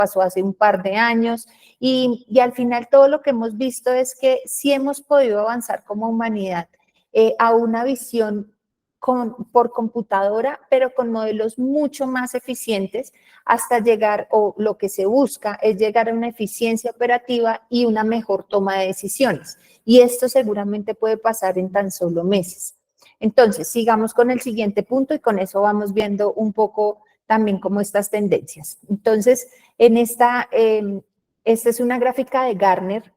pasó hace un par de años, y al final todo lo que hemos visto es que sí hemos podido avanzar como humanidad a una visión por computadora, pero con modelos mucho más eficientes hasta llegar, o lo que se busca es llegar a una eficiencia operativa y una mejor toma de decisiones. Y esto seguramente puede pasar en tan solo meses. Entonces, sigamos con el siguiente punto y con eso vamos viendo un poco también como estas tendencias. Entonces, esta es una gráfica de Gartner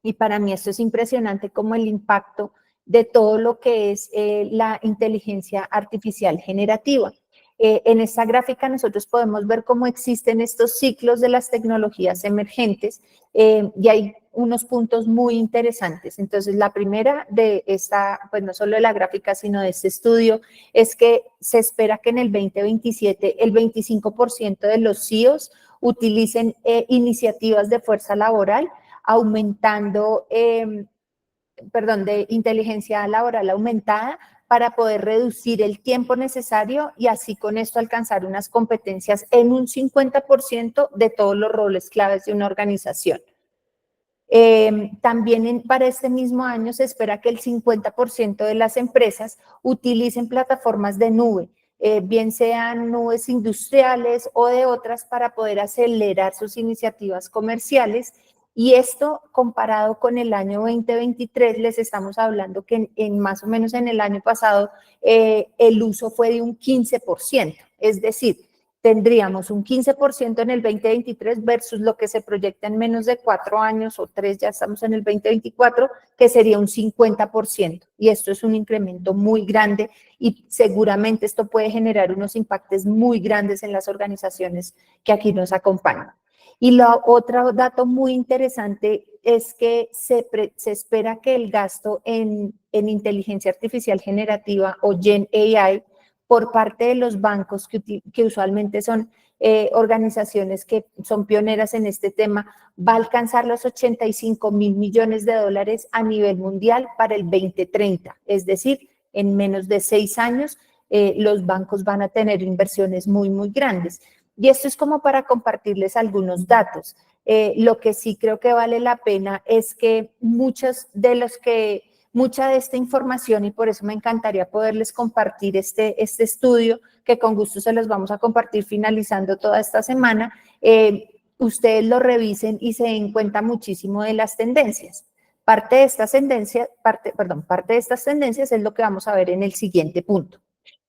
y para mí esto es impresionante como el impacto de todo lo que es la inteligencia artificial generativa. En esta gráfica nosotros podemos ver cómo existen estos ciclos de las tecnologías emergentes y hay unos puntos muy interesantes. Entonces, la primera de esta, pues no solo de la gráfica, sino de este estudio, es que se espera que en el 2027 el 25% de los CEOs utilicen iniciativas de fuerza laboral aumentando, de inteligencia laboral aumentada para poder reducir el tiempo necesario y así con esto alcanzar unas competencias en un 50% de todos los roles claves de una organización. También para este mismo año se espera que el 50% de las empresas utilicen plataformas de nube, bien sean nubes industriales o de otras para poder acelerar sus iniciativas comerciales. Y esto comparado con el año 2023, les estamos hablando que en más o menos en el año pasado el uso fue de un 15%, es decir, tendríamos un 15% en el 2023 versus lo que se proyecta en menos de 4 años o 3, ya estamos en el 2024, que sería un 50%. Y esto es un incremento muy grande y seguramente esto puede generar unos impactos muy grandes en las organizaciones que aquí nos acompañan. Y otro dato muy interesante es que se espera que el gasto en inteligencia artificial generativa o Gen AI por parte de los bancos que usualmente son organizaciones que son pioneras en este tema, va a alcanzar los 85.000 millones de dólares a nivel mundial para el 2030. Es decir, en menos de 6 años los bancos van a tener inversiones muy, muy grandes. Y esto es como para compartirles algunos datos. Lo que sí creo que vale la pena es que mucha de esta información, y por eso me encantaría poderles compartir este estudio, que con gusto se los vamos a compartir finalizando toda esta semana, ustedes lo revisen y se den cuenta muchísimo de las tendencias. Parte de estas tendencias es lo que vamos a ver en el siguiente punto.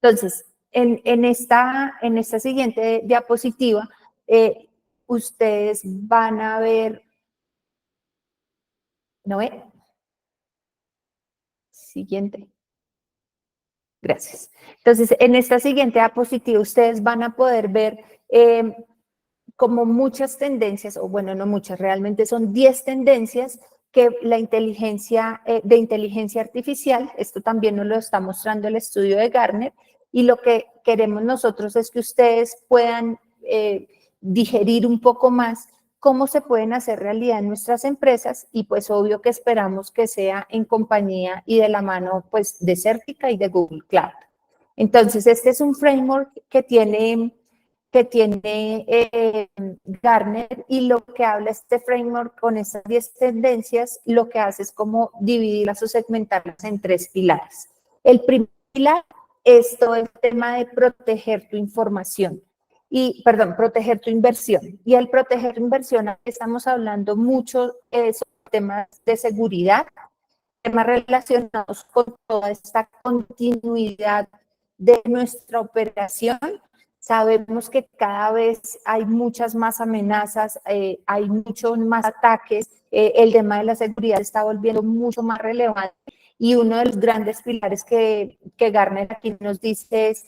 Entonces, en esta siguiente diapositiva, ustedes van a ver, ¿no ve? Siguiente. Gracias. Entonces, en esta siguiente diapositiva, ustedes van a poder ver como muchas tendencias, o bueno, no muchas, realmente son 10 tendencias que la inteligencia artificial, esto también nos lo está mostrando el estudio de Gartner, y lo que queremos nosotros es que ustedes puedan digerir un poco más cómo se pueden hacer realidad en nuestras empresas y pues obvio que esperamos que sea en compañía y de la mano pues de Certica y de Google Cloud. Entonces, este es un framework que tiene Gartner y lo que habla este framework con estas 10 tendencias, lo que hace es como dividirlas o segmentarlas en 3 pilares. El primer pilar es todo el tema de proteger tu información. Proteger tu inversión. Y al proteger tu inversión, estamos hablando mucho sobre temas de seguridad, temas relacionados con toda esta continuidad de nuestra operación. Sabemos que cada vez hay muchas más amenazas, hay muchos más ataques, el tema de la seguridad está volviendo mucho más relevante y uno de los grandes pilares que Gartner aquí nos dice es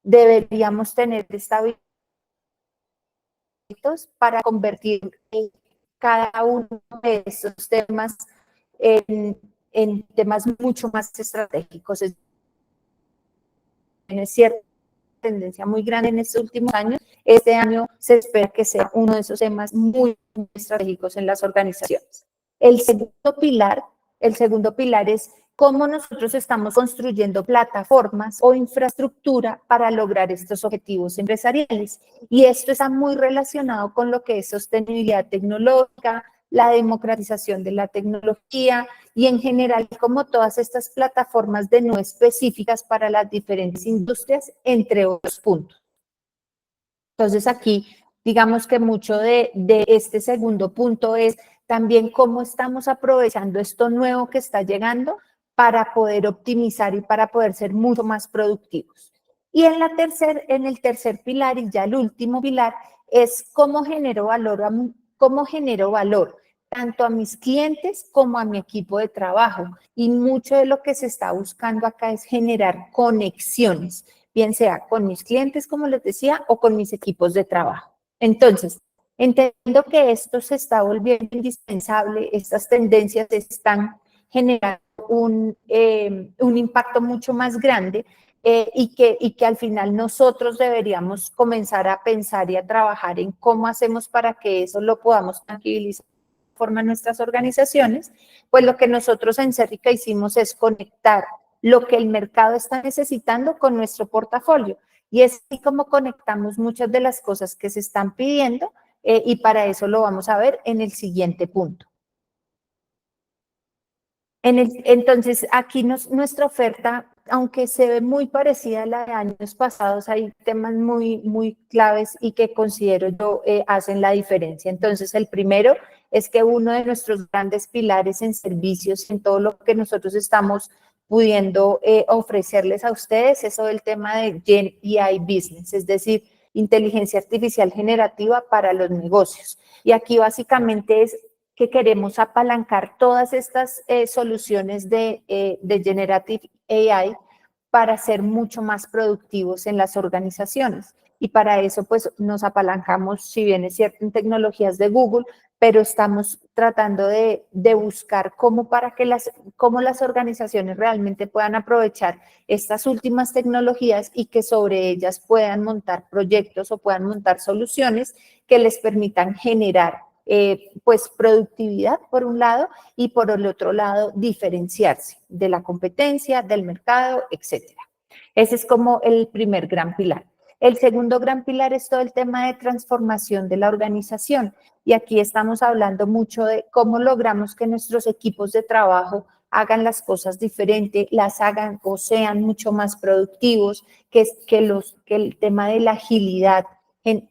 deberíamos tener estabilidad para convertir cada uno de esos temas en temas mucho más estratégicos. Es cierto, tendencia muy grande en estos últimos años. Este año se espera que sea uno de esos temas muy estratégicos en las organizaciones. El segundo pilar es cómo nosotros estamos construyendo plataformas o infraestructura para lograr estos objetivos empresariales. Y esto está muy relacionado con lo que es sostenibilidad tecnológica, la democratización de la tecnología y en general como todas estas plataformas de no específicas para las diferentes industrias, entre otros puntos. Entonces aquí, digamos que mucho de este segundo punto es también cómo estamos aprovechando esto nuevo que está llegando para poder optimizar y para poder ser mucho más productivos. Y en el tercer pilar, y ya el último pilar, es cómo genero valor tanto a mis clientes como a mi equipo de trabajo. Y mucho de lo que se está buscando acá es generar conexiones, bien sea con mis clientes, como les decía, o con mis equipos de trabajo. Entonces, entiendo que esto se está volviendo indispensable, estas tendencias están generando un impacto mucho más grande y que al final nosotros deberíamos comenzar a pensar y a trabajar en cómo hacemos para que eso lo podamos tangibilizar de forma en nuestras organizaciones. Pues lo que nosotros en Cerrica hicimos es conectar lo que el mercado está necesitando con nuestro portafolio. Y es así como conectamos muchas de las cosas que se están pidiendo y para eso lo vamos a ver en el siguiente punto. Entonces, aquí nuestra oferta, aunque se ve muy parecida a la de años pasados, hay temas muy claves y que considero yo hacen la diferencia. Entonces, el primero es que uno de nuestros grandes pilares en servicios, en todo lo que nosotros estamos pudiendo ofrecerles a ustedes, es todo el tema de Gen AI Business, es decir, inteligencia artificial generativa para los negocios. Y aquí básicamente es que queremos apalancar todas estas soluciones de Generative AI para ser mucho más productivos en las organizaciones. Y para eso, pues, nos apalancamos, si bien es cierto, en tecnologías de Google, pero estamos tratando de buscar cómo las organizaciones realmente puedan aprovechar estas últimas tecnologías y que sobre ellas puedan montar proyectos o puedan montar soluciones que les permitan generar pues productividad por un lado y por el otro lado diferenciarse de la competencia, del mercado, etcétera. Ese es como el primer gran pilar. El segundo gran pilar es todo el tema de transformación de la organización y aquí estamos hablando mucho de cómo logramos que nuestros equipos de trabajo hagan las cosas diferente, las hagan o sean mucho más productivos, que el tema de la agilidad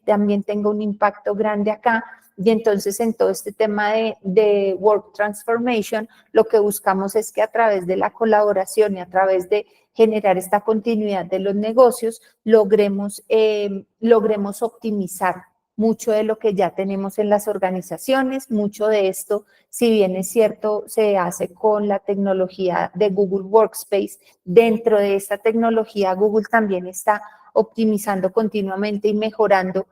también tenga un impacto grande acá. Y entonces en todo este tema de Work Transformation, lo que buscamos es que a través de la colaboración y a través de generar esta continuidad de los negocios, logremos optimizar mucho de lo que ya tenemos en las organizaciones. Mucho de esto, si bien es cierto, se hace con la tecnología de Google Workspace. Dentro de esta tecnología, Google también está optimizando continuamente y mejorando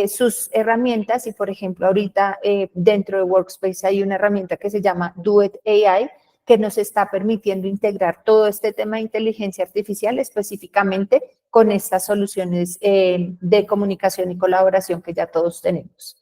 sus herramientas y, por ejemplo, ahorita dentro de Workspace hay una herramienta que se llama Duet AI, que nos está permitiendo integrar todo este tema de inteligencia artificial específicamente con estas soluciones de comunicación y colaboración que ya todos tenemos.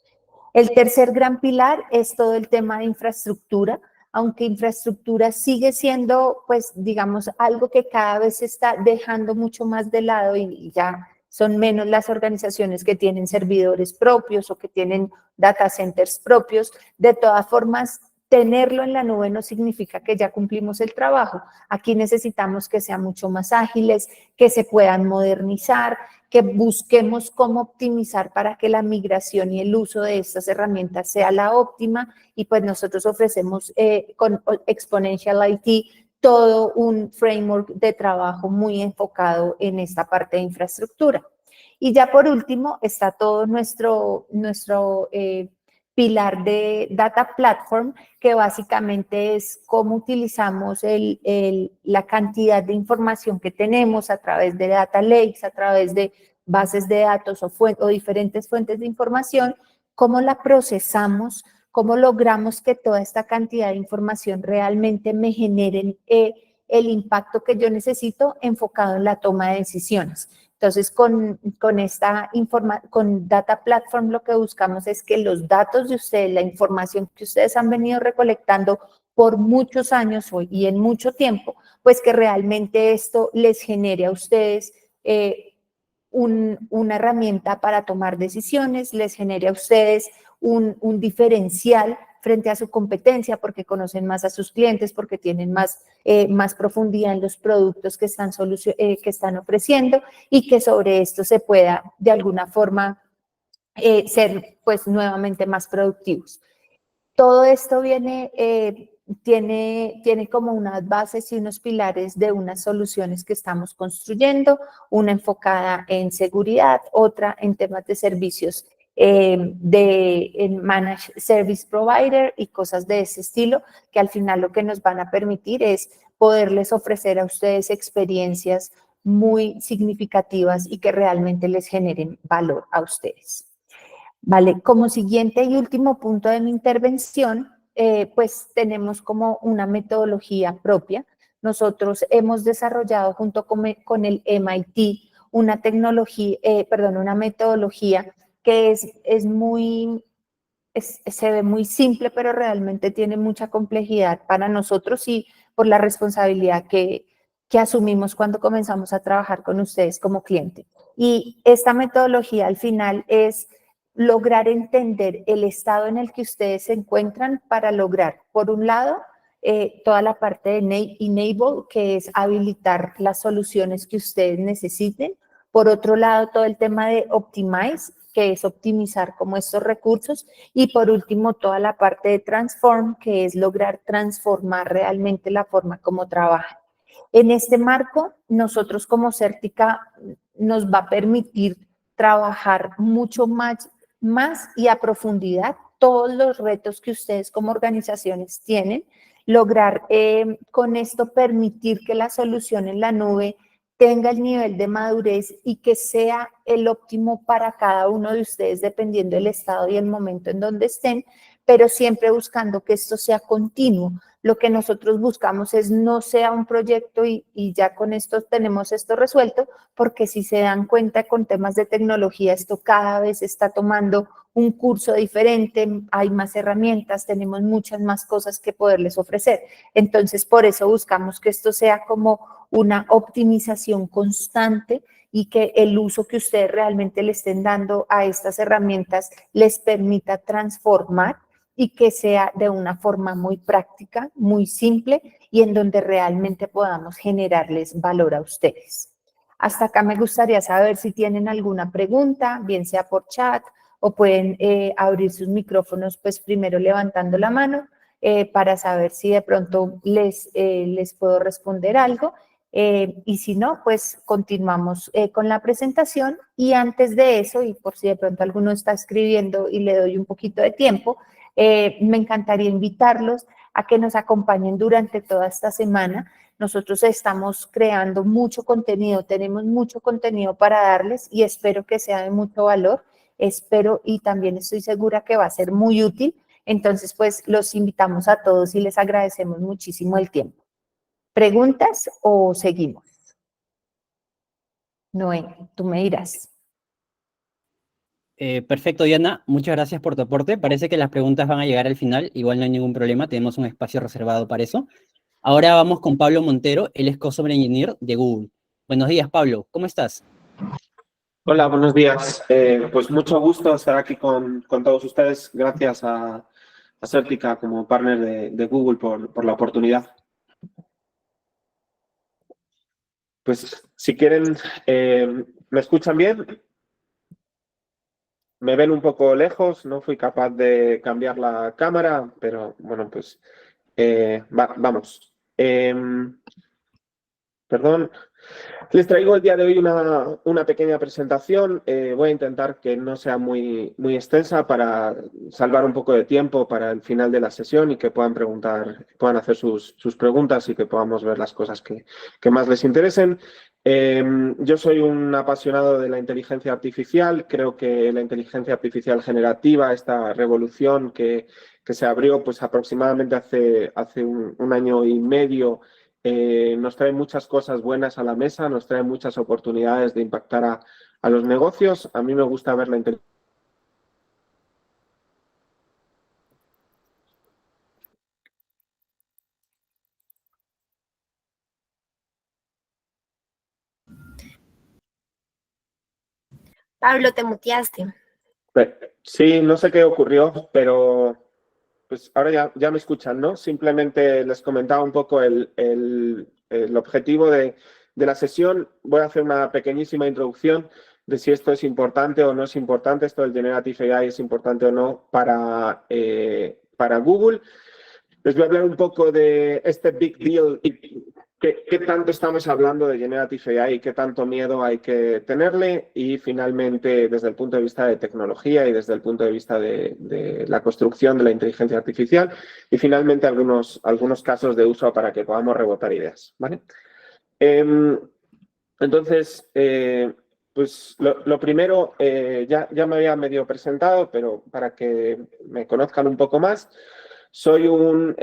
El tercer gran pilar es todo el tema de infraestructura, aunque infraestructura sigue siendo, pues, digamos, algo que cada vez se está dejando mucho más de lado y ya son menos las organizaciones que tienen servidores propios o que tienen data centers propios. De todas formas, tenerlo en la nube no significa que ya cumplimos el trabajo. Aquí necesitamos que sean mucho más ágiles, que se puedan modernizar, que busquemos cómo optimizar para que la migración y el uso de estas herramientas sea la óptima y pues nosotros ofrecemos con Exponential IT todo un framework de trabajo muy enfocado en esta parte de infraestructura. Y ya por último está todo nuestro pilar de Data Platform, que básicamente es cómo utilizamos la cantidad de información que tenemos a través de data lakes, a través de bases de datos o diferentes fuentes de información, cómo la procesamos, cómo logramos que toda esta cantidad de información realmente me generen el impacto que yo necesito enfocado en la toma de decisiones. Entonces, con Data Platform lo que buscamos es que los datos de ustedes, la información que ustedes han venido recolectando por muchos años hoy y en mucho tiempo, pues que realmente esto les genere a ustedes una herramienta para tomar decisiones, les genere a ustedes un diferencial frente a su competencia porque conocen más a sus clientes, porque tienen más profundidad en los productos que están ofreciendo y que sobre esto se pueda de alguna forma ser pues nuevamente más productivos. Todo esto tiene como unas bases y unos pilares de unas soluciones que estamos construyendo, una enfocada en seguridad, otra en temas de servicios en Managed Service Provider y cosas de ese estilo, que al final lo que nos van a permitir es poderles ofrecer a ustedes experiencias muy significativas y que realmente les generen valor a ustedes. Vale, como siguiente y último punto de mi intervención, pues tenemos como una metodología propia. Nosotros hemos desarrollado junto con el MIT una una metodología que se ve muy simple, pero realmente tiene mucha complejidad para nosotros y por la responsabilidad que asumimos cuando comenzamos a trabajar con ustedes como cliente. Y esta metodología al final es lograr entender el estado en el que ustedes se encuentran para lograr, por un lado, toda la parte de enable, que es habilitar las soluciones que ustedes necesiten. Por otro lado, todo el tema de optimize, que es optimizar como estos recursos. Y por último, toda la parte de transform, que es lograr transformar realmente la forma como trabajan. En este marco, nosotros como Certica nos va a permitir trabajar mucho más y a profundidad todos los retos que ustedes como organizaciones tienen, lograr con esto permitir que la solución en la nube tenga el nivel de madurez y que sea el óptimo para cada uno de ustedes dependiendo del estado y el momento en donde estén, pero siempre buscando que esto sea continuo. Lo que nosotros buscamos es no sea un proyecto y ya con esto tenemos esto resuelto, porque si se dan cuenta con temas de tecnología, esto cada vez está tomando un curso diferente, hay más herramientas, tenemos muchas más cosas que poderles ofrecer. Entonces, por eso buscamos que esto sea como una optimización constante y que el uso que ustedes realmente le estén dando a estas herramientas les permita transformar y que sea de una forma muy práctica, muy simple y en donde realmente podamos generarles valor a ustedes. Hasta acá me gustaría saber si tienen alguna pregunta, bien sea por chat o pueden abrir sus micrófonos, pues primero levantando la mano para saber si de pronto les puedo responder algo. Y si no, pues continuamos con la presentación y antes de eso, y por si de pronto alguno está escribiendo y le doy un poquito de tiempo, me encantaría invitarlos a que nos acompañen durante toda esta semana. Nosotros estamos creando mucho contenido, tenemos mucho contenido para darles y espero que sea de mucho valor. Espero y también estoy segura que va a ser muy útil. Entonces, pues los invitamos a todos y les agradecemos muchísimo el tiempo. ¿Preguntas o seguimos? Noé, tú me dirás. Perfecto, Diana. Muchas gracias por tu aporte. Parece que las preguntas van a llegar al final. Igual no hay ningún problema. Tenemos un espacio reservado para eso. Ahora vamos con Pablo Montero. Él es Customer Engineer de Google. Buenos días, Pablo. ¿Cómo estás? Hola, buenos días. Pues mucho gusto estar aquí con todos ustedes. Gracias a Certica como partner de Google por la oportunidad. Pues si quieren, ¿me escuchan bien? Me ven un poco lejos, no fui capaz de cambiar la cámara, pero bueno, pues vamos. Perdón. Les traigo el día de hoy una pequeña presentación. Voy a intentar que no sea muy extensa para salvar un poco de tiempo para el final de la sesión y que puedan hacer sus preguntas y que podamos ver las cosas que más les interesen. Yo soy un apasionado de la inteligencia artificial. Creo que la inteligencia artificial generativa, esta revolución que se abrió pues aproximadamente hace un año y medio, nos trae muchas cosas buenas a la mesa, nos trae muchas oportunidades de impactar a los negocios. A mí me gusta ver la inteligencia. Pablo, te muteaste. Sí, no sé qué ocurrió, pero pues ahora ya me escuchan, ¿no? Simplemente les comentaba un poco el objetivo de la sesión. Voy a hacer una pequeñísima introducción de si esto es importante o no es importante, esto del Generative AI es importante o no para Google. Les voy a hablar un poco de este big deal y qué tanto estamos hablando de Generative AI y qué tanto miedo hay que tenerle. Y finalmente, desde el punto de vista de tecnología y desde el punto de vista de la construcción de la inteligencia artificial. Y finalmente, algunos casos de uso para que podamos rebotar ideas, ¿vale? Entonces, pues lo primero, ya me había medio presentado, pero para que me conozcan un poco más. Soy un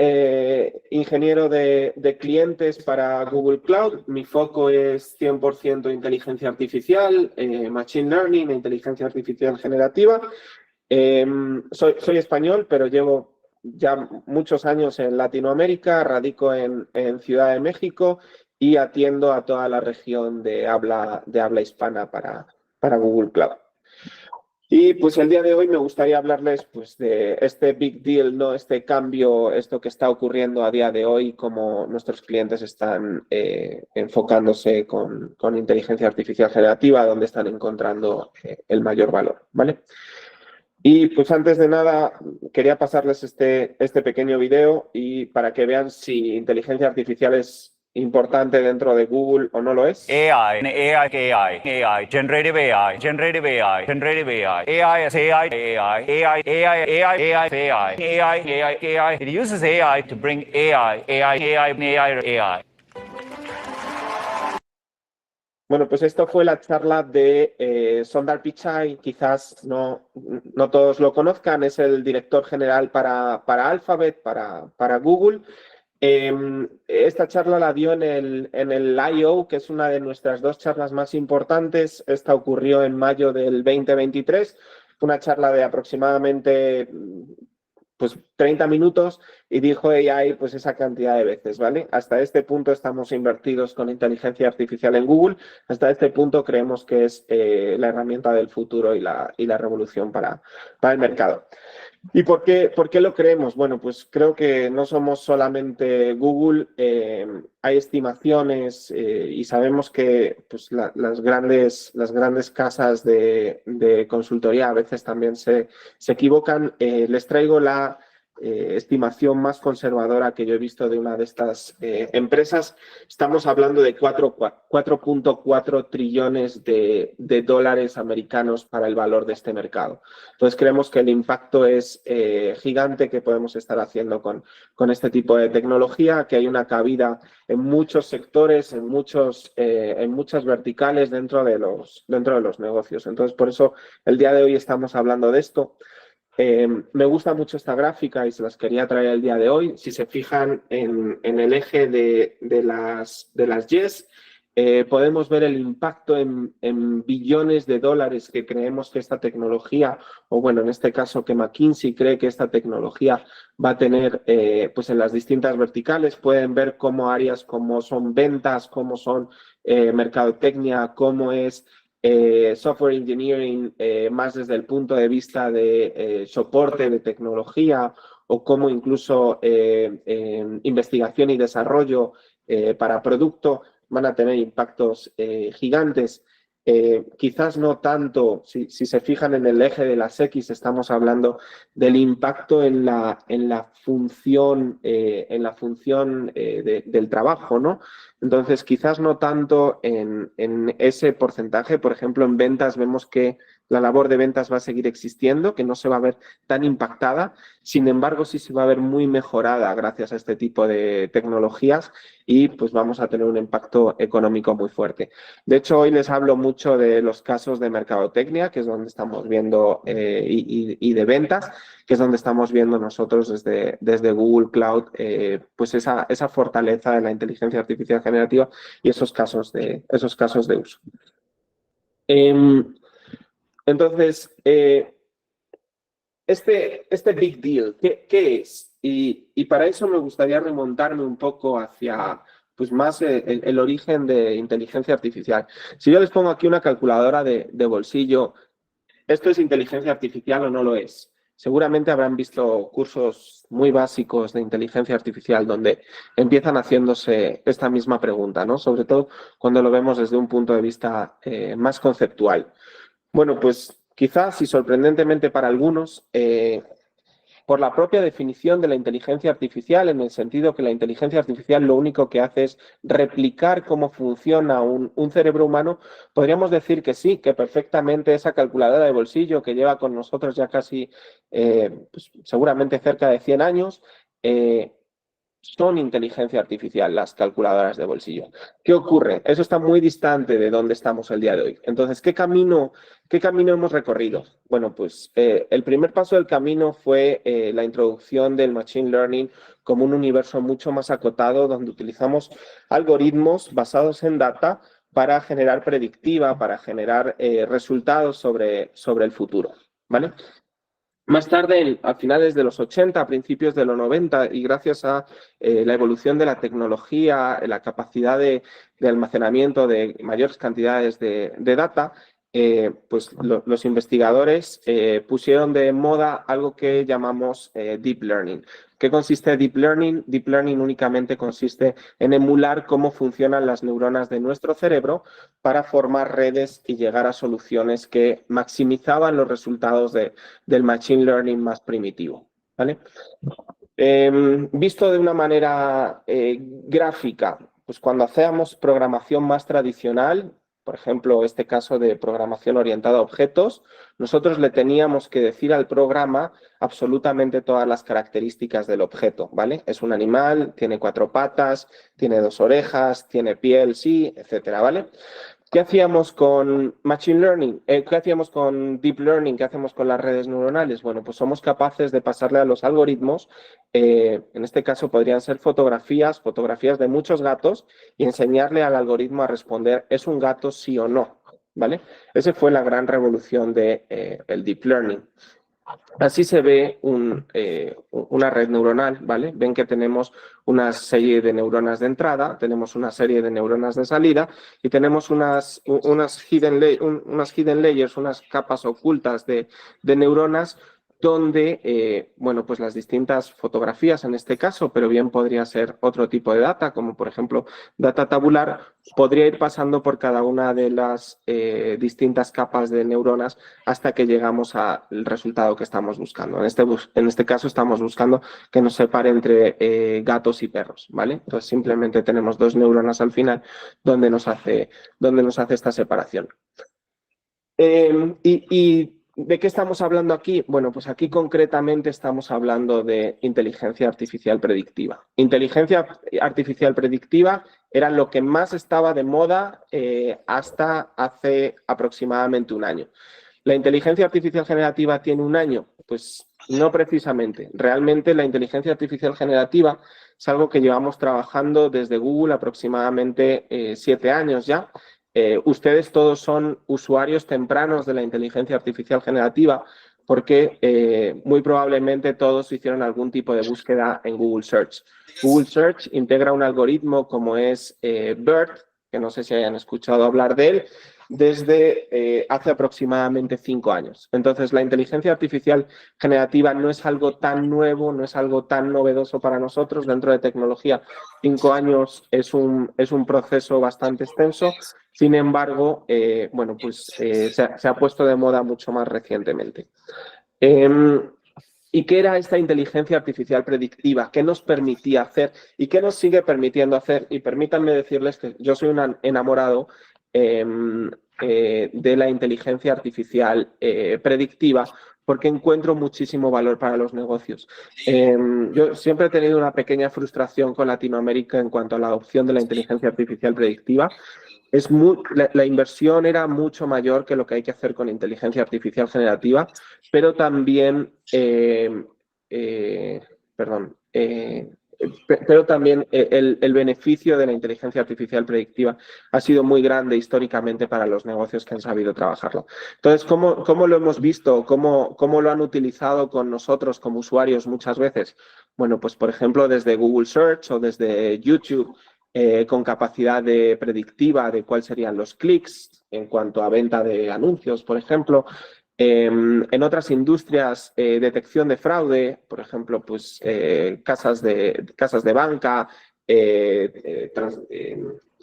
ingeniero de clientes para Google Cloud. Mi foco es 100% inteligencia artificial, machine learning e inteligencia artificial generativa. Soy español, pero llevo ya muchos años en Latinoamérica, radico en Ciudad de México y atiendo a toda la región de habla hispana para Google Cloud. Y pues el día de hoy me gustaría hablarles pues, de este big deal, ¿no? Este cambio, esto que está ocurriendo a día de hoy, cómo nuestros clientes están enfocándose con inteligencia artificial generativa, dónde están encontrando el mayor valor, ¿vale? Y pues antes de nada quería pasarles este pequeño video y para que vean si inteligencia artificial es importante dentro de Google o no lo es. AI, generative AI, generative AI, generative AI, AI is AI, AI. It uses AI to bring AI. Bueno, pues esto fue la charla de Sundar Pichai, quizás no todos lo conozcan, es el director general para Alphabet, para Google. Esta charla la dio en el I.O., que es una de nuestras 2 charlas más importantes. Esta ocurrió en mayo del 2023. Una charla de aproximadamente pues 30 minutos y dijo AI pues esa cantidad de veces, ¿vale? Hasta este punto estamos invertidos con inteligencia artificial en Google. Hasta este punto creemos que es la herramienta del futuro y la revolución para el mercado. ¿Y por qué lo creemos? Bueno, pues creo que no somos solamente Google, hay estimaciones y sabemos que pues, las grandes casas de consultoría a veces también se equivocan. Les traigo la estimación más conservadora que yo he visto de una de estas empresas. Estamos hablando de 4.4 trillones de dólares americanos para el valor de este mercado. Entonces creemos que el impacto es gigante que podemos estar haciendo con este tipo de tecnología, que hay una cabida en muchos sectores, en muchas verticales dentro de los negocios. Entonces por eso el día de hoy estamos hablando de esto. Me gusta mucho esta gráfica y se las quería traer el día de hoy. Si se fijan en el eje de las Yes, podemos ver el impacto en billones de dólares que creemos que esta tecnología, o bueno, en este caso que McKinsey cree que esta tecnología va a tener pues en las distintas verticales. Pueden ver cómo áreas como son ventas, cómo son mercadotecnia, cómo es software engineering, más desde el punto de vista de soporte de tecnología o como incluso investigación y desarrollo para producto, van a tener impactos gigantes. Quizás no tanto, si se fijan en el eje de las X, estamos hablando del impacto en la función, del trabajo, ¿no? Entonces, quizás no tanto en ese porcentaje. Por ejemplo, en ventas vemos que la labor de ventas va a seguir existiendo, que no se va a ver tan impactada. Sin embargo, sí se va a ver muy mejorada gracias a este tipo de tecnologías y pues vamos a tener un impacto económico muy fuerte. De hecho, hoy les hablo mucho de los casos de mercadotecnia, que es donde estamos viendo, y de ventas, que es donde estamos viendo nosotros desde Google Cloud, pues esa fortaleza de la inteligencia artificial generativa y esos casos de uso. Entonces, este big deal, ¿qué es? Y para eso me gustaría remontarme un poco hacia pues más el origen de inteligencia artificial. Si yo les pongo aquí una calculadora de bolsillo ¿esto es inteligencia artificial o no lo es? Seguramente habrán visto cursos muy básicos de inteligencia artificial donde empiezan haciéndose esta misma pregunta, ¿no? Sobre todo cuando lo vemos desde un punto de vista más conceptual. Bueno, pues quizás y sorprendentemente para algunos, por la propia definición de la inteligencia artificial, en el sentido que la inteligencia artificial lo único que hace es replicar cómo funciona un cerebro humano, podríamos decir que sí, que perfectamente esa calculadora de bolsillo que lleva con nosotros ya casi, pues, seguramente cerca de 100 años, son inteligencia artificial las calculadoras de bolsillo. ¿Qué ocurre? Eso está muy distante de donde estamos el día de hoy. Entonces, ¿qué camino hemos recorrido? Bueno, pues el primer paso del camino fue la introducción del Machine Learning como un universo mucho más acotado, donde utilizamos algoritmos basados en data para generar predictiva, para generar resultados sobre el futuro, ¿vale? Más tarde, a finales de los 80, a principios de los 90, y gracias a la evolución de la tecnología, la capacidad de almacenamiento de mayores cantidades de data, pues los investigadores pusieron de moda algo que llamamos Deep Learning. ¿Qué consiste Deep Learning? Deep Learning únicamente consiste en emular cómo funcionan las neuronas de nuestro cerebro para formar redes y llegar a soluciones que maximizaban los resultados del Machine Learning más primitivo, ¿vale? Visto de una manera gráfica, pues cuando hacíamos programación más tradicional, por ejemplo, este caso de programación orientada a objetos, nosotros le teníamos que decir al programa absolutamente todas las características del objeto, ¿vale? Es un animal, tiene 4 patas, tiene 2 orejas, tiene piel, sí, etcétera, ¿vale? ¿Qué hacíamos con Machine Learning? ¿Qué hacíamos con Deep Learning? ¿Qué hacemos con las redes neuronales? Bueno, pues somos capaces de pasarle a los algoritmos, en este caso podrían ser fotografías de muchos gatos, y enseñarle al algoritmo a responder, ¿es un gato sí o no? ¿Vale? Esa fue la gran revolución del Deep Learning. Así se ve una red neuronal, ¿vale? Ven que tenemos una serie de neuronas de entrada, tenemos una serie de neuronas de salida y tenemos unas hidden layers, unas capas ocultas de neuronas donde, bueno, pues las distintas fotografías en este caso, pero bien podría ser otro tipo de data, como por ejemplo data tabular, podría ir pasando por cada una de las distintas capas de neuronas hasta que llegamos al resultado que estamos buscando. En este caso estamos buscando que nos separe entre gatos y perros, ¿vale? Entonces simplemente tenemos 2 neuronas al final donde nos hace esta separación. ¿De qué estamos hablando aquí? Bueno, pues aquí concretamente estamos hablando de inteligencia artificial predictiva. Inteligencia artificial predictiva era lo que más estaba de moda hasta hace aproximadamente un año. ¿La inteligencia artificial generativa tiene un año? Pues no precisamente. Realmente la inteligencia artificial generativa es algo que llevamos trabajando desde Google aproximadamente 7 años ya. Ustedes todos son usuarios tempranos de la inteligencia artificial generativa porque muy probablemente todos hicieron algún tipo de búsqueda en Google Search. Google Search integra un algoritmo como es BERT, que no sé si hayan escuchado hablar de él, desde hace aproximadamente 5 años. Entonces, la inteligencia artificial generativa no es algo tan nuevo, no es algo tan novedoso para nosotros. Dentro de tecnología, 5 años es un proceso bastante extenso. Sin embargo, bueno, pues se ha puesto de moda mucho más recientemente. ¿Y qué era esta inteligencia artificial predictiva? ¿Qué nos permitía hacer y qué nos sigue permitiendo hacer? Y permítanme decirles que yo soy un enamorado de la inteligencia artificial predictiva porque encuentro muchísimo valor para los negocios. Yo siempre he tenido una pequeña frustración con Latinoamérica en cuanto a la adopción de la inteligencia artificial predictiva. La inversión era mucho mayor que lo que hay que hacer con inteligencia artificial generativa, pero también, pero también el beneficio de la inteligencia artificial predictiva ha sido muy grande históricamente para los negocios que han sabido trabajarlo. Entonces, ¿cómo lo hemos visto? ¿Cómo lo han utilizado con nosotros como usuarios muchas veces? Bueno, pues por ejemplo desde Google Search o desde YouTube, con capacidad predictiva de cuáles serían los clics en cuanto a venta de anuncios, por ejemplo. En otras industrias, detección de fraude, por ejemplo, pues casas de banca,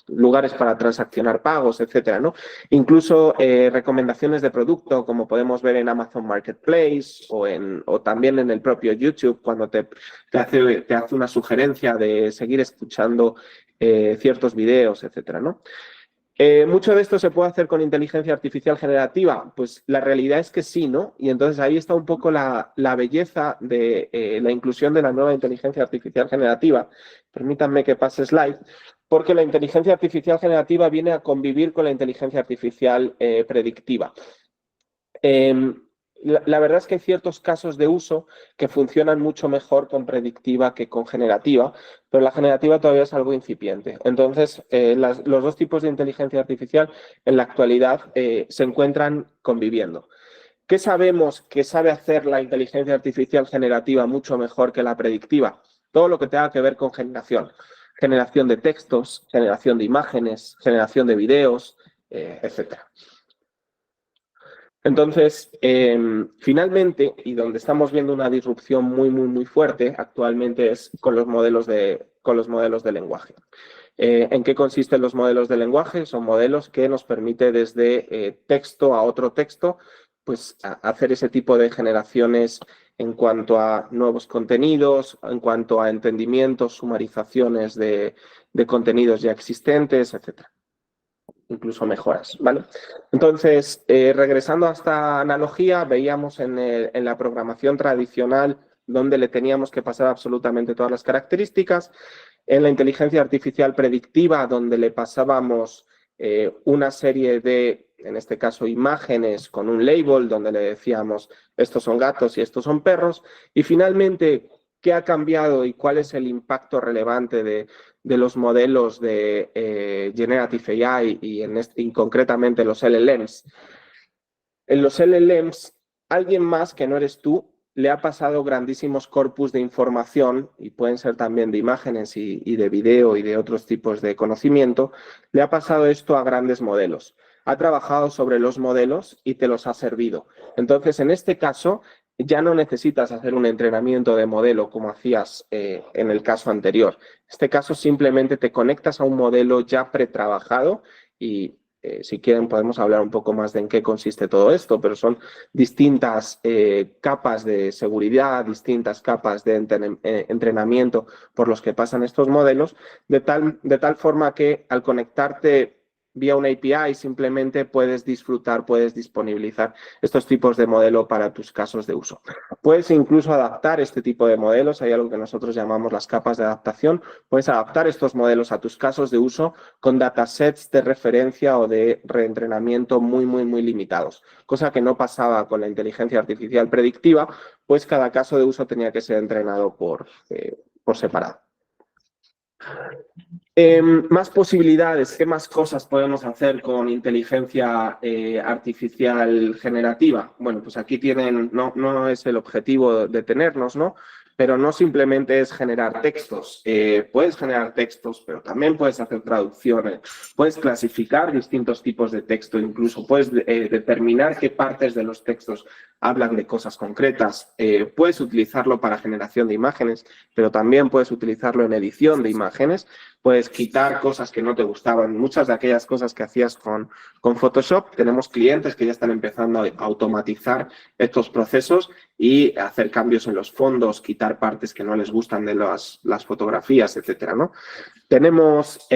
lugares para transaccionar pagos, etcétera, ¿no? Incluso recomendaciones de producto, como podemos ver en Amazon Marketplace o también en el propio YouTube, cuando te hace una sugerencia de seguir escuchando ciertos videos, etcétera, ¿no? ¿Mucho de esto se puede hacer con inteligencia artificial generativa? Pues la realidad es que sí, ¿no? Y entonces ahí está un poco la belleza de la inclusión de la nueva inteligencia artificial generativa. Permítanme que pase slide, porque la inteligencia artificial generativa viene a convivir con la inteligencia artificial predictiva. La verdad es que hay ciertos casos de uso que funcionan mucho mejor con predictiva que con generativa, pero la generativa todavía es algo incipiente. Entonces, los dos tipos de inteligencia artificial en la actualidad se encuentran conviviendo. ¿Qué sabemos que sabe hacer la inteligencia artificial generativa mucho mejor que la predictiva? Todo lo que tenga que ver con generación. Generación de textos, generación de imágenes, generación de videos, etcétera. Entonces, finalmente, y donde estamos viendo una disrupción muy fuerte actualmente es con los modelos de lenguaje. ¿En qué consisten los modelos de lenguaje? Son modelos que nos permite desde texto a otro texto, pues hacer ese tipo de generaciones en cuanto a nuevos contenidos, en cuanto a entendimientos, sumarizaciones de contenidos ya existentes, etcétera. Incluso mejoras, ¿vale? Entonces, regresando a esta analogía, veíamos en la programación tradicional donde le teníamos que pasar absolutamente todas las características, en la inteligencia artificial predictiva donde le pasábamos una serie de, en este caso, imágenes con un label donde le decíamos estos son gatos y estos son perros, y finalmente, ¿qué ha cambiado y cuál es el impacto relevante de los modelos de Generative AI y concretamente los LLMs? En los LLMs, alguien más que no eres tú le ha pasado grandísimos corpus de información, y pueden ser también de imágenes y de video y de otros tipos de conocimiento, le ha pasado esto a grandes modelos. Ha trabajado sobre los modelos y te los ha servido. Entonces, en este caso, ya no necesitas hacer un entrenamiento de modelo como hacías en el caso anterior. En este caso, simplemente te conectas a un modelo ya pretrabajado y si quieren podemos hablar un poco más de en qué consiste todo esto, pero son distintas capas de seguridad, distintas capas de entrenamiento por los que pasan estos modelos, de tal forma que al conectarte vía una API simplemente puedes disfrutar, puedes disponibilizar estos tipos de modelo para tus casos de uso. Puedes incluso adaptar este tipo de modelos, hay algo que nosotros llamamos las capas de adaptación, puedes adaptar estos modelos a tus casos de uso con datasets de referencia o de reentrenamiento muy limitados, cosa que no pasaba con la inteligencia artificial predictiva, pues cada caso de uso tenía que ser entrenado por separado. Más posibilidades, ¿qué más cosas podemos hacer con inteligencia artificial generativa? Bueno, pues aquí tienen, no es el objetivo detenernos, ¿no? Pero no simplemente es generar textos. Puedes generar textos, pero también puedes hacer traducciones, puedes clasificar distintos tipos de texto, incluso puedes determinar qué partes de los textos hablan de cosas concretas. Puedes utilizarlo para generación de imágenes, pero también puedes utilizarlo en edición de imágenes. Puedes quitar cosas que no te gustaban. Muchas de aquellas cosas que hacías con Photoshop, tenemos clientes que ya están empezando a automatizar estos procesos y hacer cambios en los fondos, quitar partes que no les gustan de las fotografías, etcétera, ¿no? Tenemos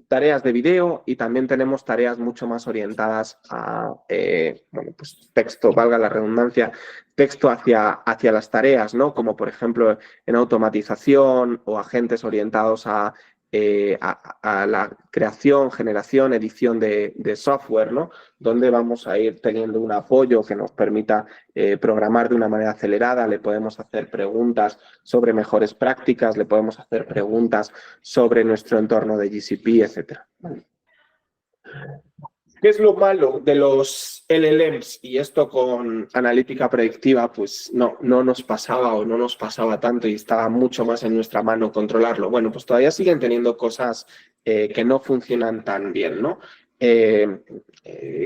tareas de video y también tenemos tareas mucho más orientadas a pues texto, valga la redundancia, texto hacia las tareas, ¿no? Como por ejemplo en automatización o agentes orientados a la creación, generación, edición de software, ¿no? Donde vamos a ir teniendo un apoyo que nos permita programar de una manera acelerada, le podemos hacer preguntas sobre mejores prácticas, le podemos hacer preguntas sobre nuestro entorno de GCP, etcétera. ¿Qué es lo malo de los LLMs? Y esto con analítica predictiva, pues no nos pasaba o no nos pasaba tanto y estaba mucho más en nuestra mano controlarlo. Bueno, pues todavía siguen teniendo cosas que no funcionan tan bien, ¿no?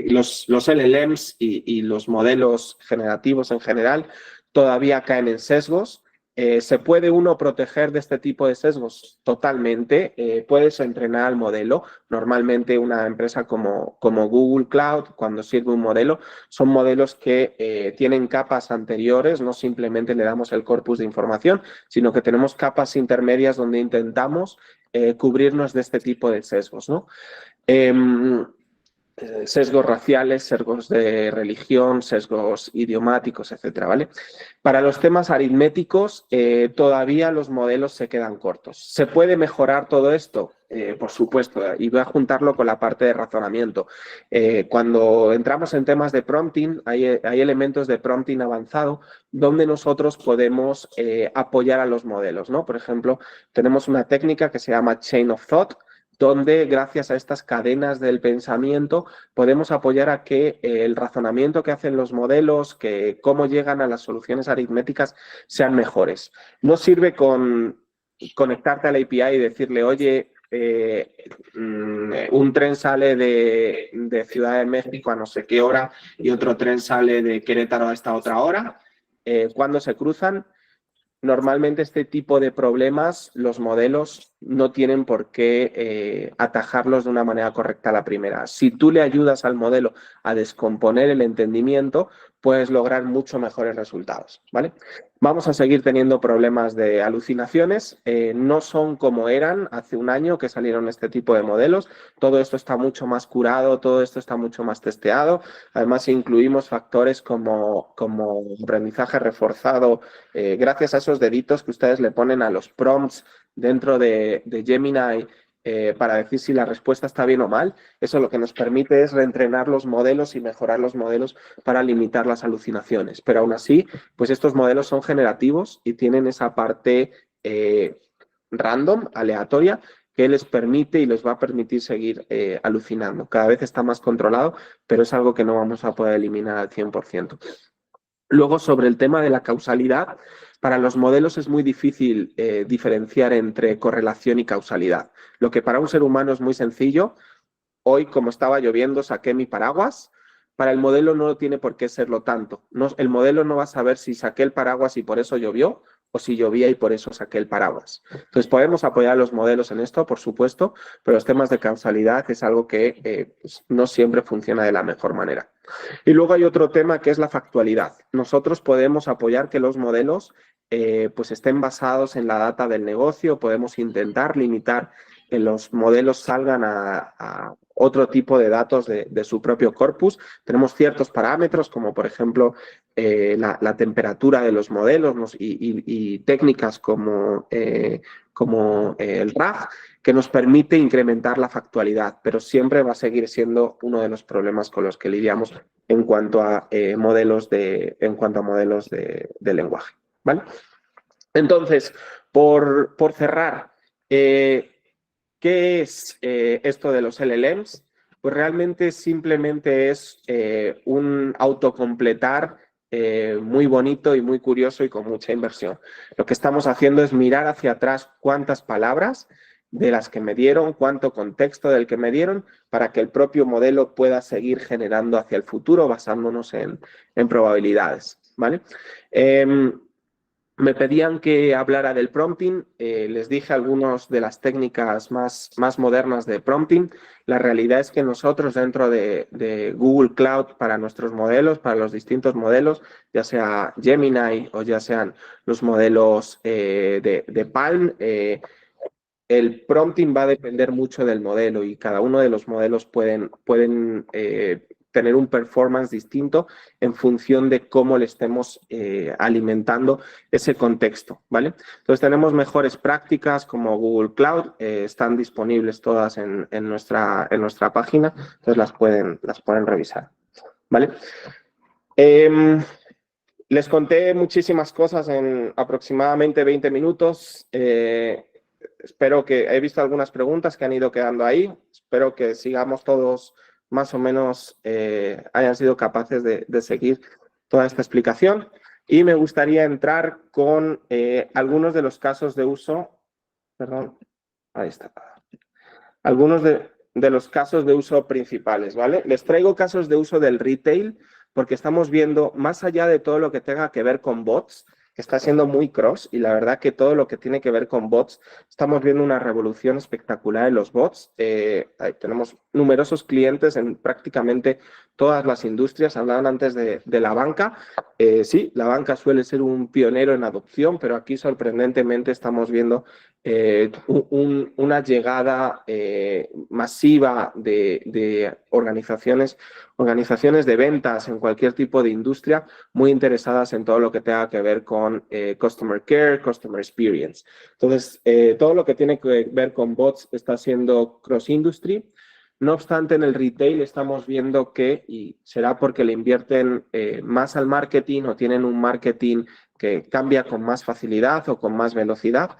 los LLMs y los modelos generativos en general todavía caen en sesgos. ¿Se puede uno proteger de este tipo de sesgos? Totalmente. Puedes entrenar al modelo. Normalmente una empresa como Google Cloud, cuando sirve un modelo, son modelos que tienen capas anteriores, no simplemente le damos el corpus de información, sino que tenemos capas intermedias donde intentamos cubrirnos de este tipo de sesgos, ¿no? Sesgos raciales, sesgos de religión, sesgos idiomáticos, etcétera, ¿vale? Para los temas aritméticos, todavía los modelos se quedan cortos. ¿Se puede mejorar todo esto? Por supuesto, y voy a juntarlo con la parte de razonamiento. Cuando entramos en temas de prompting, hay elementos de prompting avanzado donde nosotros podemos apoyar a los modelos, ¿no? Por ejemplo, tenemos una técnica que se llama Chain of Thought, donde gracias a estas cadenas del pensamiento podemos apoyar a que el razonamiento que hacen los modelos, que cómo llegan a las soluciones aritméticas sean mejores. No sirve con conectarte a la API y decirle, oye, un tren sale de Ciudad de México a no sé qué hora y otro tren sale de Querétaro a esta otra hora. Cuando se cruzan, normalmente este tipo de problemas los modelos no tienen por qué atajarlos de una manera correcta a la primera. Si tú le ayudas al modelo a descomponer el entendimiento, puedes lograr mucho mejores resultados, ¿vale? Vamos a seguir teniendo problemas de alucinaciones. No son como eran hace un año que salieron este tipo de modelos. Todo esto está mucho más curado, todo esto está mucho más testeado. Además, incluimos factores como aprendizaje reforzado, gracias a esos deditos que ustedes le ponen a los prompts dentro de Gemini para decir si la respuesta está bien o mal. Eso lo que nos permite es reentrenar los modelos y mejorar los modelos para limitar las alucinaciones. Pero aún así, pues estos modelos son generativos y tienen esa parte random, aleatoria, que les permite y les va a permitir seguir alucinando. Cada vez está más controlado, pero es algo que no vamos a poder eliminar al 100%. Luego, sobre el tema de la causalidad, para los modelos es muy difícil diferenciar entre correlación y causalidad. Lo que para un ser humano es muy sencillo, hoy como estaba lloviendo saqué mi paraguas, para el modelo no tiene por qué serlo tanto. No, el modelo no va a saber si saqué el paraguas y por eso llovió o si llovía y por eso saqué el paraguas. Entonces podemos apoyar a los modelos en esto, por supuesto, pero los temas de causalidad es algo que pues, no siempre funciona de la mejor manera. Y luego hay otro tema que es la factualidad. Nosotros podemos apoyar que los modelos pues estén basados en la data del negocio, podemos intentar limitar que los modelos salgan a otro tipo de datos de su propio corpus. Tenemos ciertos parámetros, como por ejemplo la temperatura de los modelos y técnicas como el RAG, que nos permite incrementar la factualidad, pero siempre va a seguir siendo uno de los problemas con los que lidiamos en cuanto a modelos de lenguaje, ¿vale? Entonces, por cerrar, ¿qué es esto de los LLMs? Pues realmente simplemente es un autocompletar muy bonito y muy curioso y con mucha inversión. Lo que estamos haciendo es mirar hacia atrás cuántas palabras de las que me dieron, cuánto contexto del que me dieron, para que el propio modelo pueda seguir generando hacia el futuro basándonos en probabilidades, ¿vale? Me pedían que hablara del prompting, les dije algunas de las técnicas más modernas de prompting. La realidad es que nosotros dentro de Google Cloud para nuestros modelos, para los distintos modelos, ya sea Gemini o ya sean los modelos de Palm, el prompting va a depender mucho del modelo y cada uno de los modelos pueden tener un performance distinto en función de cómo le estemos alimentando ese contexto, ¿vale? Entonces tenemos mejores prácticas como Google Cloud, están disponibles todas en nuestra página, entonces las pueden revisar, ¿vale? Les conté muchísimas cosas en aproximadamente 20 minutos. Espero que he visto algunas preguntas que han ido quedando ahí. Espero que sigamos todos más o menos hayan sido capaces de seguir toda esta explicación. Y me gustaría entrar con algunos de los casos de uso. Perdón, ahí está. Algunos de casos de uso principales, ¿vale? Les traigo casos de uso del retail porque estamos viendo, más allá de todo lo que tenga que ver con bots, que está siendo muy cross, y la verdad que todo lo que tiene que ver con bots, estamos viendo una revolución espectacular en los bots. Tenemos numerosos clientes en prácticamente todas las industrias. Hablaban antes de la banca. Sí, la banca suele ser un pionero en adopción, pero aquí sorprendentemente estamos viendo una llegada masiva de organizaciones de ventas en cualquier tipo de industria muy interesadas en todo lo que tenga que ver con Customer Care, Customer Experience. Entonces, todo lo que tiene que ver con bots está siendo cross-industry. No obstante, en el retail estamos viendo que, y será porque le invierten más al marketing o tienen un marketing que cambia con más facilidad o con más velocidad,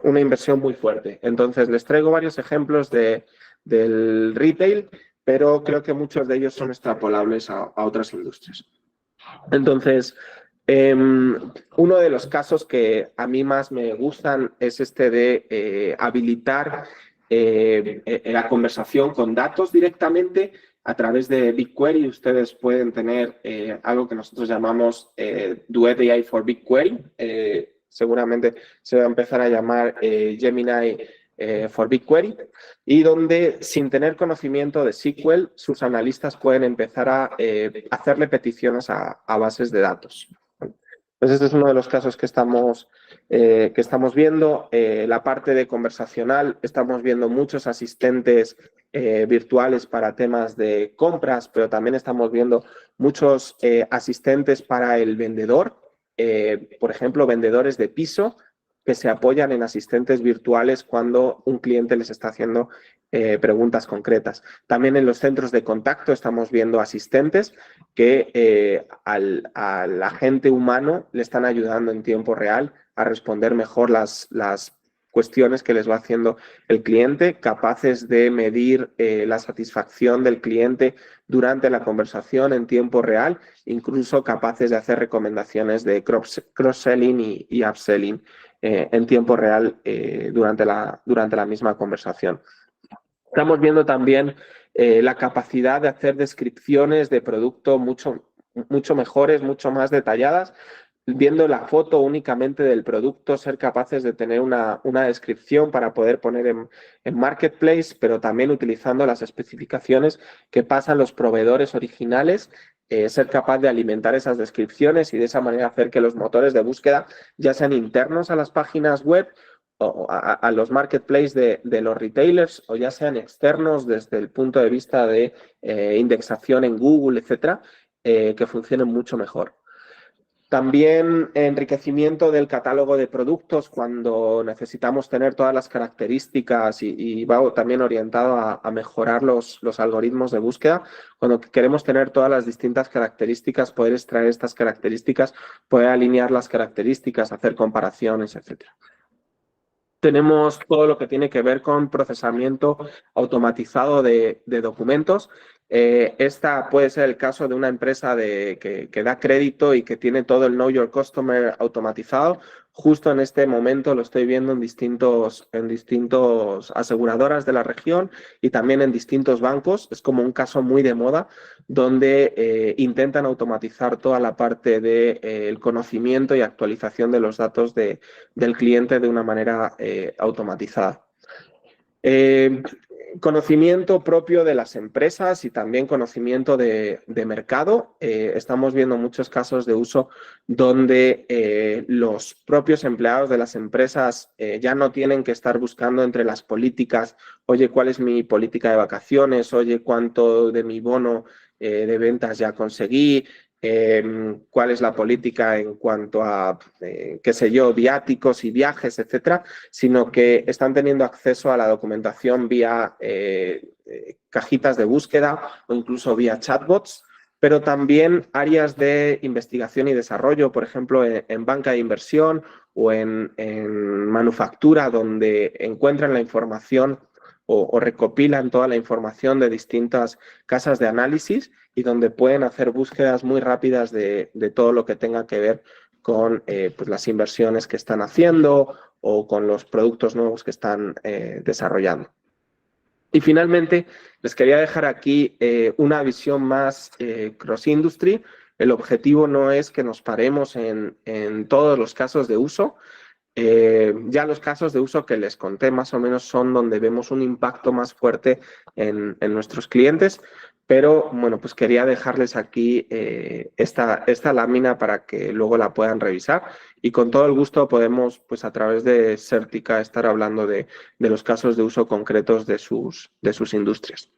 una inversión muy fuerte. Entonces, les traigo varios ejemplos del retail, pero creo que muchos de ellos son extrapolables a otras industrias. Entonces, uno de los casos que a mí más me gustan es este de habilitar la conversación con datos directamente a través de BigQuery. Ustedes pueden tener algo que nosotros llamamos Duet AI for BigQuery. Seguramente se va a empezar a llamar Gemini for BigQuery, y donde, sin tener conocimiento de SQL, sus analistas pueden empezar a hacerle peticiones a bases de datos. Pues este es uno de los casos que estamos viendo. La parte de conversacional, estamos viendo muchos asistentes virtuales para temas de compras, pero también estamos viendo muchos asistentes para el vendedor, por ejemplo, vendedores de piso que se apoyan en asistentes virtuales cuando un cliente les está haciendo preguntas concretas. También en los centros de contacto estamos viendo asistentes que al agente humano le están ayudando en tiempo real a responder mejor las cuestiones que les va haciendo el cliente, capaces de medir la satisfacción del cliente durante la conversación en tiempo real, incluso capaces de hacer recomendaciones de cross-selling y upselling en tiempo real durante la misma conversación. Estamos viendo también la capacidad de hacer descripciones de producto mucho mejores, mucho más detalladas, viendo la foto únicamente del producto, ser capaces de tener una descripción para poder poner en Marketplace, pero también utilizando las especificaciones que pasan los proveedores originales, ser capaz de alimentar esas descripciones y de esa manera hacer que los motores de búsqueda, ya sean internos a las páginas web o a los marketplaces de los retailers, o ya sean externos desde el punto de vista de indexación en Google, etcétera, que funcionen mucho mejor. También enriquecimiento del catálogo de productos cuando necesitamos tener todas las características y va también orientado a mejorar los algoritmos de búsqueda. Cuando queremos tener todas las distintas características, poder extraer estas características, poder alinear las características, hacer comparaciones, etcétera. Tenemos todo lo que tiene que ver con procesamiento automatizado de documentos. Esta puede ser el caso de una empresa que da crédito y que tiene todo el Know Your Customer automatizado. Justo en este momento lo estoy viendo en distintos aseguradoras de la región y también en distintos bancos. Es como un caso muy de moda donde intentan automatizar toda la parte del conocimiento y actualización de los datos del cliente de una manera automatizada. Conocimiento propio de las empresas y también conocimiento de mercado. Estamos viendo muchos casos de uso donde los propios empleados de las empresas ya no tienen que estar buscando entre las políticas, oye, ¿cuál es mi política de vacaciones? Oye, ¿cuánto de mi bono de ventas ya conseguí? Cuál es la política en cuanto a, qué sé yo, viáticos y viajes, etcétera, sino que están teniendo acceso a la documentación vía cajitas de búsqueda o incluso vía chatbots, pero también áreas de investigación y desarrollo, por ejemplo, en banca de inversión o en manufactura, donde encuentran la información o recopilan toda la información de distintas casas de análisis y donde pueden hacer búsquedas muy rápidas de todo lo que tenga que ver con pues las inversiones que están haciendo o con los productos nuevos que están desarrollando. Y finalmente, les quería dejar aquí una visión más cross-industry. El objetivo no es que nos paremos en todos los casos de uso. Ya los casos de uso que les conté más o menos son donde vemos un impacto más fuerte en nuestros clientes, pero bueno, pues quería dejarles aquí esta lámina para que luego la puedan revisar y con todo el gusto podemos pues a través de Certica estar hablando de los casos de uso concretos de sus industrias.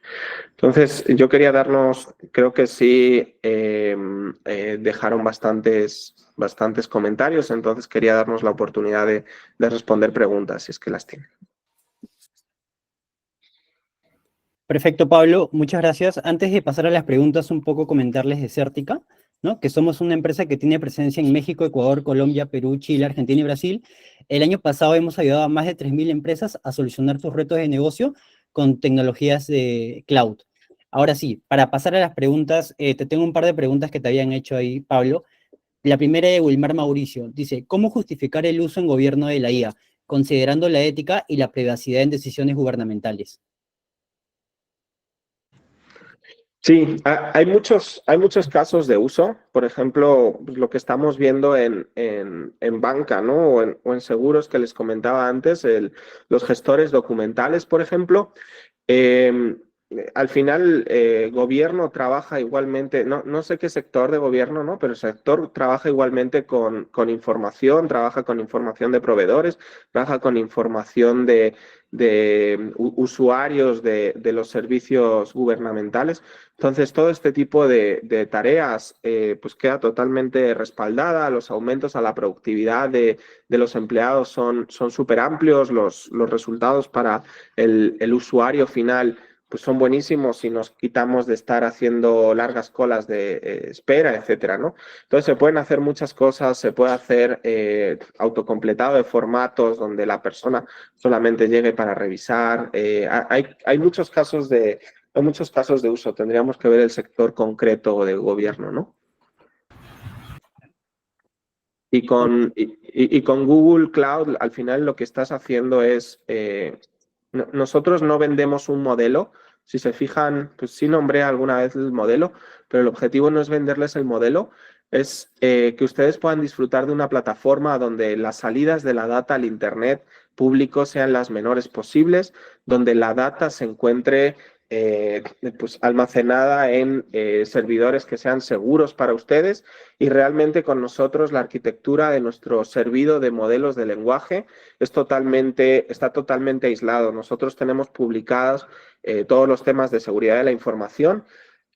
Entonces, yo quería creo que sí dejaron bastantes comentarios, entonces quería darnos la oportunidad de responder preguntas, si es que las tienen. Perfecto, Pablo, muchas gracias. Antes de pasar a las preguntas, un poco comentarles de Certica, ¿no? Que somos una empresa que tiene presencia en México, Ecuador, Colombia, Perú, Chile, Argentina y Brasil. El año pasado hemos ayudado a más de 3.000 empresas a solucionar sus retos de negocio con tecnologías de cloud. Ahora sí, para pasar a las preguntas, te tengo un par de preguntas que te habían hecho ahí, Pablo. La primera de Wilmar Mauricio. Dice, ¿cómo justificar el uso en gobierno de la IA, considerando la ética y la privacidad en decisiones gubernamentales? Sí, hay muchos casos de uso. Por ejemplo, pues, lo que estamos viendo en banca, ¿no? O en seguros que les comentaba antes, los gestores documentales, por ejemplo. Eh, Al final, gobierno trabaja igualmente, no sé qué sector de gobierno, ¿no? Pero el sector trabaja igualmente con información, trabaja con información de proveedores, trabaja con información de usuarios de los servicios gubernamentales. Entonces, todo este tipo de tareas pues queda totalmente respaldada. Los aumentos a la productividad de los empleados son súper amplios. Los resultados para el usuario final pues son buenísimos si nos quitamos de estar haciendo largas colas de espera, etcétera, ¿no? Entonces se pueden hacer muchas cosas, se puede hacer autocompletado de formatos donde la persona solamente llegue para revisar. Hay muchos casos de uso. Tendríamos que ver el sector concreto de gobierno, ¿no? Y con Google Cloud, al final lo que estás haciendo es, nosotros no vendemos un modelo. Si se fijan, pues sí nombré alguna vez el modelo, pero el objetivo no es venderles el modelo, es que ustedes puedan disfrutar de una plataforma donde las salidas de la data al Internet público sean las menores posibles, donde la data se encuentre pues almacenada en servidores que sean seguros para ustedes y realmente con nosotros la arquitectura de nuestro servido de modelos de lenguaje está totalmente aislado. Nosotros tenemos publicados todos los temas de seguridad de la información,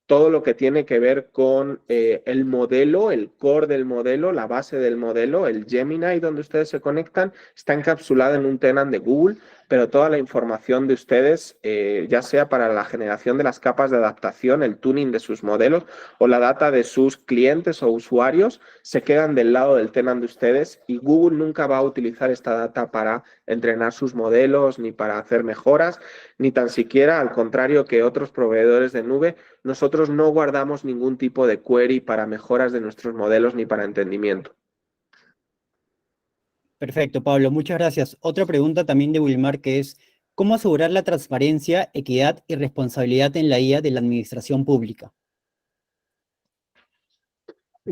todo lo que tiene que ver con el modelo, el core del modelo, la base del modelo, el Gemini donde ustedes se conectan, está encapsulado en un tenant de Google, pero toda la información de ustedes, ya sea para la generación de las capas de adaptación, el tuning de sus modelos o la data de sus clientes o usuarios, se quedan del lado del tenant de ustedes y Google nunca va a utilizar esta data para entrenar sus modelos ni para hacer mejoras, ni tan siquiera, al contrario que otros proveedores de nube, nosotros no guardamos ningún tipo de query para mejoras de nuestros modelos ni para entendimiento. Perfecto, Pablo, muchas gracias. Otra pregunta también de Wilmar que es, ¿cómo asegurar la transparencia, equidad y responsabilidad en la IA de la administración pública?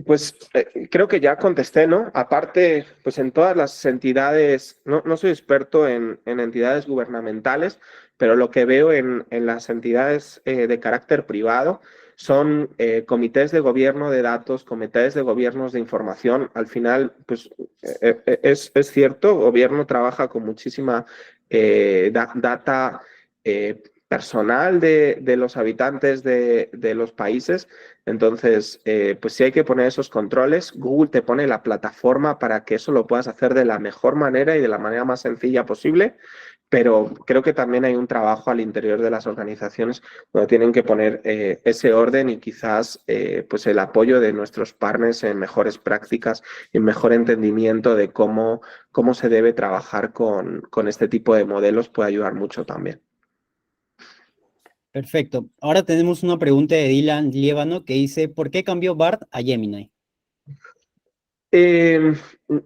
Pues creo que ya contesté, ¿no? Aparte, pues en todas las entidades, no soy experto en entidades gubernamentales, pero lo que veo en las entidades de carácter privado son comités de gobierno de datos, comités de gobiernos de información. Al final, pues es cierto, gobierno trabaja con muchísima data personal de los habitantes de los países. Entonces, pues sí hay que poner esos controles. Google te pone la plataforma para que eso lo puedas hacer de la mejor manera y de la manera más sencilla posible, pero creo que también hay un trabajo al interior de las organizaciones donde tienen que poner ese orden y quizás pues el apoyo de nuestros partners en mejores prácticas y mejor entendimiento de cómo se debe trabajar con este tipo de modelos puede ayudar mucho también. Perfecto. Ahora tenemos una pregunta de Dylan Liévano que dice, ¿por qué cambió BART a Gemini?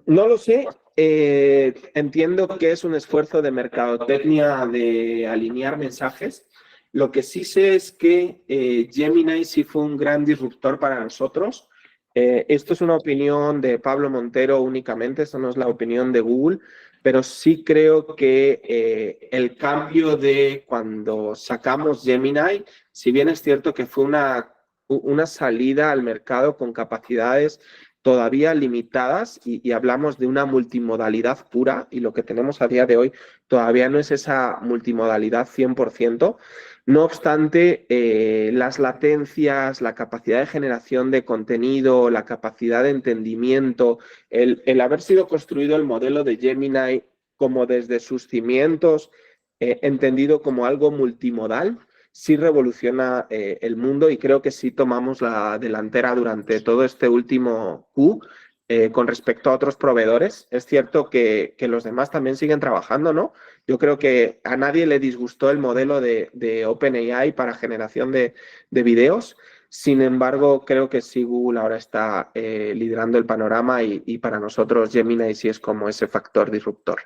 No lo sé. entiendo que es un esfuerzo de mercadotecnia de alinear mensajes. Lo que sí sé es que Gemini sí fue un gran disruptor para nosotros. Esto es una opinión de Pablo Montero únicamente, esto no es la opinión de Google, pero sí creo que el cambio de cuando sacamos Gemini, si bien es cierto que fue una salida al mercado con capacidades todavía limitadas y hablamos de una multimodalidad pura y lo que tenemos a día de hoy todavía no es esa multimodalidad 100%. No obstante, las latencias, la capacidad de generación de contenido, la capacidad de entendimiento, el haber sido construido el modelo de Gemini como desde sus cimientos, entendido como algo multimodal, sí revoluciona el mundo y creo que sí tomamos la delantera durante todo este último Q con respecto a otros proveedores. Es cierto que los demás también siguen trabajando, ¿no? Yo creo que a nadie le disgustó el modelo de OpenAI para generación de videos. Sin embargo, creo que sí Google ahora está liderando el panorama y para nosotros Gemini sí es como ese factor disruptor.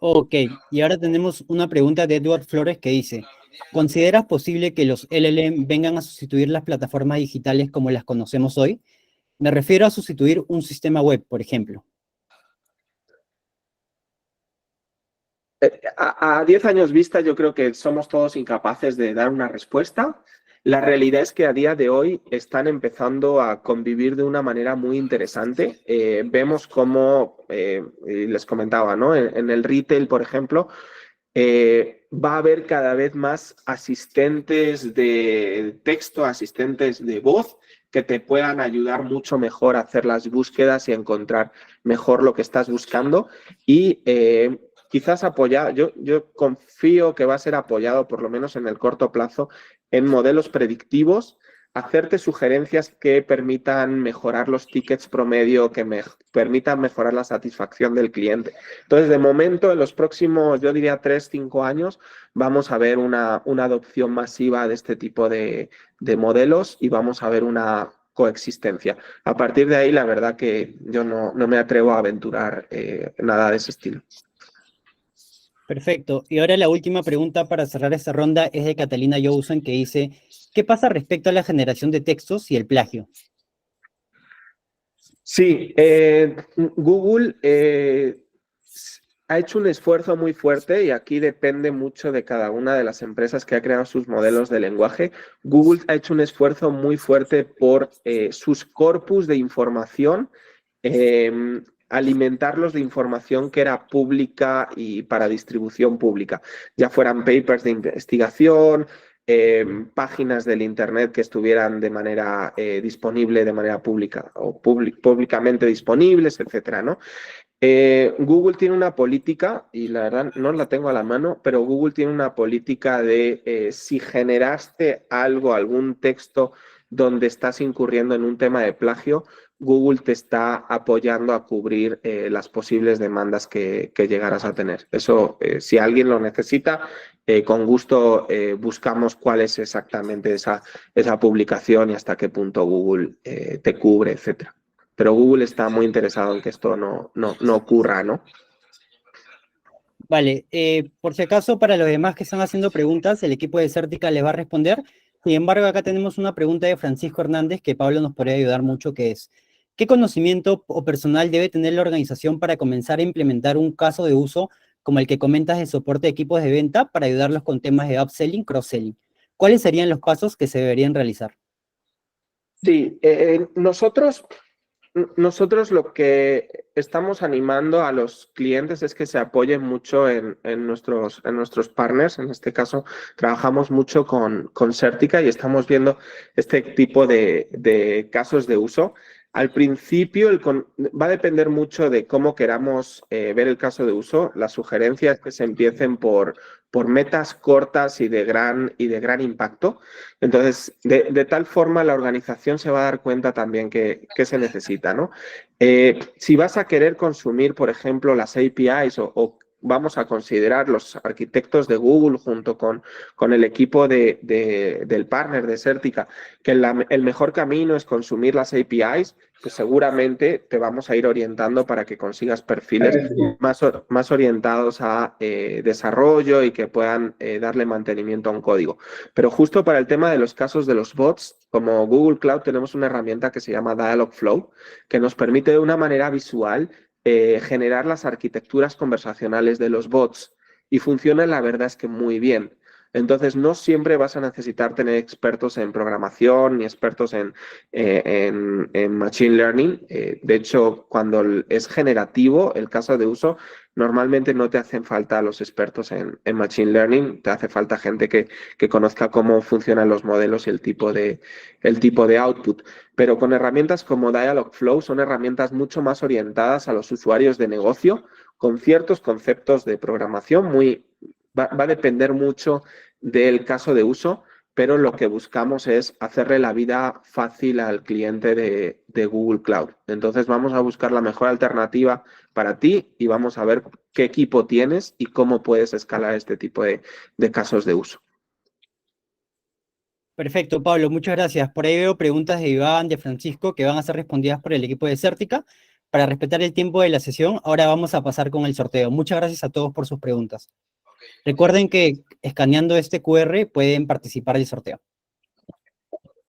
Ok, y ahora tenemos una pregunta de Edward Flores que dice, ¿consideras posible que los LLM vengan a sustituir las plataformas digitales como las conocemos hoy? Me refiero a sustituir un sistema web, por ejemplo. A 10 años vista yo creo que somos todos incapaces de dar una respuesta. La realidad es que a día de hoy están empezando a convivir de una manera muy interesante. Vemos cómo, les comentaba, ¿no? En el retail, por ejemplo, va a haber cada vez más asistentes de texto, asistentes de voz que te puedan ayudar mucho mejor a hacer las búsquedas y a encontrar mejor lo que estás buscando y quizás apoyado, yo confío que va a ser apoyado por lo menos en el corto plazo en modelos predictivos, hacerte sugerencias que permitan mejorar los tickets promedio, que permitan mejorar la satisfacción del cliente. Entonces, de momento, en los próximos, yo diría 3-5 años, vamos a ver una adopción masiva de este tipo de modelos y vamos a ver una coexistencia. A partir de ahí, la verdad que yo no me atrevo a aventurar nada de ese estilo. Perfecto. Y ahora la última pregunta para cerrar esta ronda es de Catalina Jousen que dice, ¿qué pasa respecto a la generación de textos y el plagio? Sí, Google ha hecho un esfuerzo muy fuerte y aquí depende mucho de cada una de las empresas que ha creado sus modelos de lenguaje. Google ha hecho un esfuerzo muy fuerte por sus corpus de información, alimentarlos de información que era pública y para distribución pública, ya fueran papers de investigación, páginas del Internet que estuvieran de manera disponible, de manera pública o públicamente disponibles, etcétera, ¿no? Google tiene una política, y la verdad no la tengo a la mano, pero Google tiene una política de si generaste algo, algún texto donde estás incurriendo en un tema de plagio, Google te está apoyando a cubrir las posibles demandas que llegaras a tener. Eso, si alguien lo necesita, con gusto buscamos cuál es exactamente esa publicación y hasta qué punto Google te cubre, etcétera. Pero Google está muy interesado en que esto no ocurra, ¿no? Vale, por si acaso, para los demás que están haciendo preguntas, el equipo de Certica les va a responder. Sin embargo, acá tenemos una pregunta de Francisco Hernández que Pablo nos podría ayudar mucho, que es, ¿qué conocimiento o personal debe tener la organización para comenzar a implementar un caso de uso como el que comentas de soporte de equipos de venta para ayudarlos con temas de upselling, cross-selling? ¿Cuáles serían los pasos que se deberían realizar? Sí, nosotros lo que estamos animando a los clientes es que se apoyen mucho en nuestros partners. En este caso, trabajamos mucho con Certica y estamos viendo este tipo de casos de uso. Al principio va a depender mucho de cómo queramos ver el caso de uso. La sugerencia es que se empiecen por metas cortas y de gran impacto. Entonces, de tal forma la organización se va a dar cuenta también que se necesita, ¿no? Si vas a querer consumir, por ejemplo, las APIs o vamos a considerar los arquitectos de Google junto con el equipo del partner de Certica, que el mejor camino es consumir las APIs, pues seguramente te vamos a ir orientando para que consigas perfiles más orientados a desarrollo y que puedan darle mantenimiento a un código. Pero justo para el tema de los casos de los bots, como Google Cloud tenemos una herramienta que se llama Dialogflow, que nos permite de una manera visual generar las arquitecturas conversacionales de los bots, y funciona, la verdad es que muy bien. Entonces, no siempre vas a necesitar tener expertos en programación ni expertos en Machine Learning. De hecho, cuando es generativo el caso de uso, normalmente no te hacen falta los expertos en Machine Learning, te hace falta gente que conozca cómo funcionan los modelos y el tipo de output. Pero con herramientas como Dialogflow son herramientas mucho más orientadas a los usuarios de negocio, con ciertos conceptos de programación va a depender mucho del caso de uso, pero lo que buscamos es hacerle la vida fácil al cliente de Google Cloud. Entonces vamos a buscar la mejor alternativa para ti y vamos a ver qué equipo tienes y cómo puedes escalar este tipo de casos de uso. Perfecto, Pablo, muchas gracias. Por ahí veo preguntas de Iván, de Francisco, que van a ser respondidas por el equipo de Certica. Para respetar el tiempo de la sesión, ahora vamos a pasar con el sorteo. Muchas gracias a todos por sus preguntas. Recuerden que escaneando este QR pueden participar del sorteo.